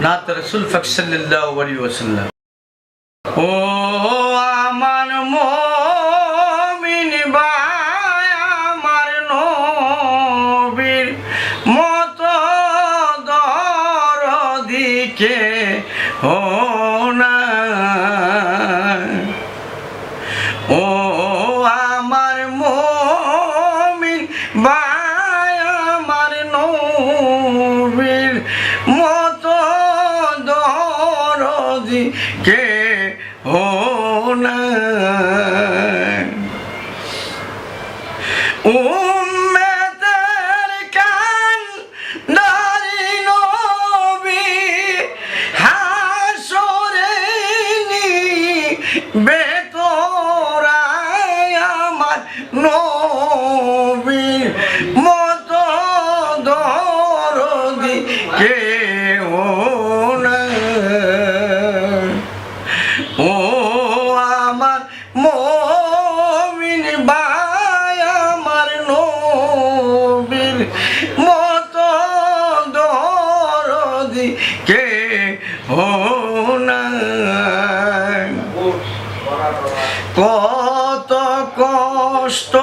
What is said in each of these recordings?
নাত রাসূল পাক সাল্লাল্লাহু আলাইহি ওয়াসাল্লাম। ও আমার মুমিন ভাই, আমার নবীর মতো দরদি কেহো নাই। ও আমার মুমিন ভাই, আমার নবীর মতো দরদি কেহো নাই। উম্মতের কান্ডারি নবী হাসরে নিবে তোরায়, আমার নবীর মতো দরদি কেহো নাই। ও আমার মুমিন ভাই, আমার নবীর মতো দরদি কেহো নাই। কত কষ্ট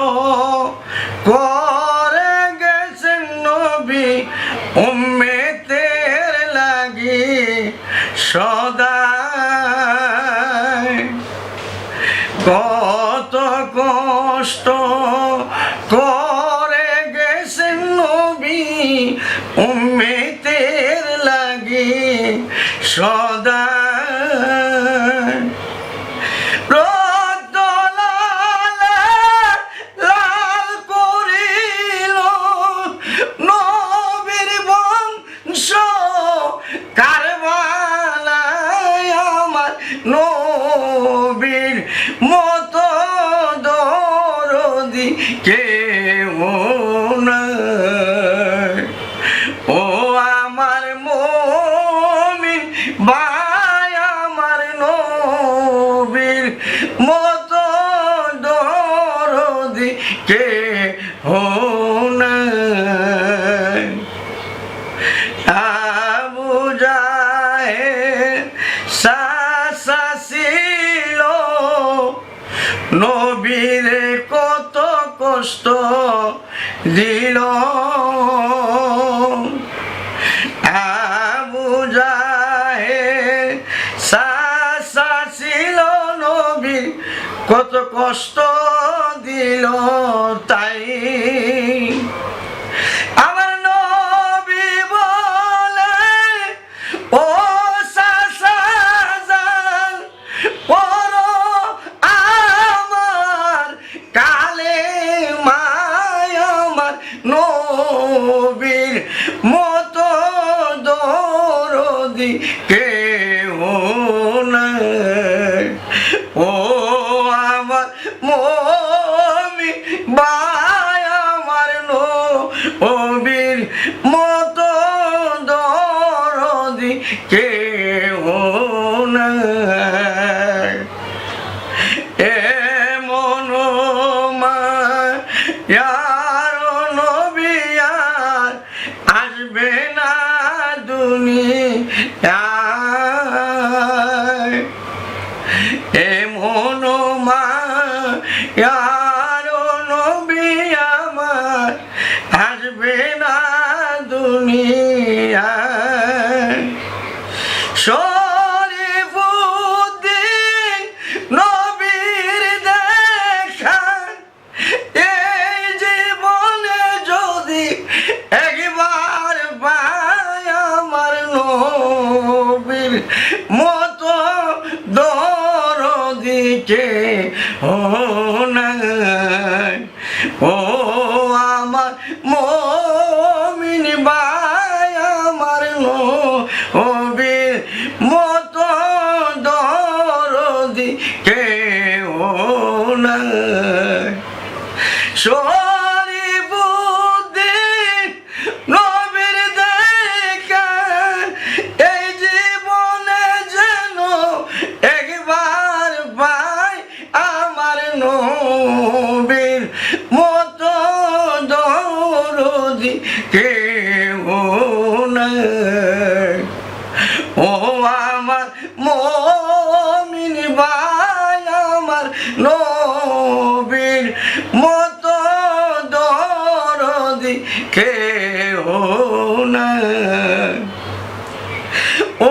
করে গেছেন নবী উম্মতের লাগি সদাই। কত কষ্ট করে গেছেন নবী উম্মতের লাগি সদাই। রক্ত লালে লাল করিল নবীর বংশ কারবালায়, আমার নবীর মতো দরদি কেহো নাই। ও আমার মুমিন ভাই, আমার নবীর মতো দরদি কেহো নাই। আবু জাহেল চাচা ছিল নবীরে কত কষ্ট দিল। আবু জাহেল চাচা ছিল নবীর কত কষ্ট দিল, তাই আমার নবী বলে ও চাচা যান পড়ো আমার কালেমায়, আমার নবীর মতো দরদি কেহো নাই। ও আমার মুমিন ভাই, আমার নবীর মতো দরদি কেহো নাই। এমন মায়ার নবী আর আসবে না দুনিয়ায়। এমন মায়ার নবী আমার আসবে না দুনিয়ায়। শরীফুদ্দিন নবীর দেখা এই জীবনে যদি একবার পাই, আমার নবীর মতো দরদি কেহো নাই। ও আমার মুমিন ভাই, আমার নবীর মতো দরদি কেহো নাই। শরীফুদ্দিন নবীর দেখা এই জীবনে যেন একবার পাই, আমার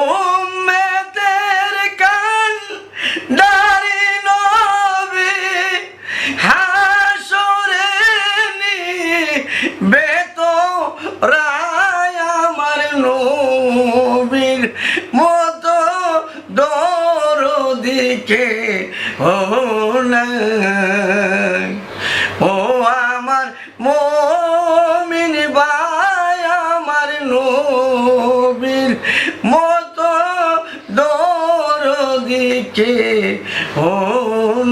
উম্মতের কান্ডারি নবী হাসরে নিবে তোরাই আমার নবীর মতো দরদিকে ও নাই। ও আমার মুমিন ভাই আমার নবীর মতো দরদিকে ও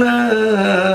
নাই।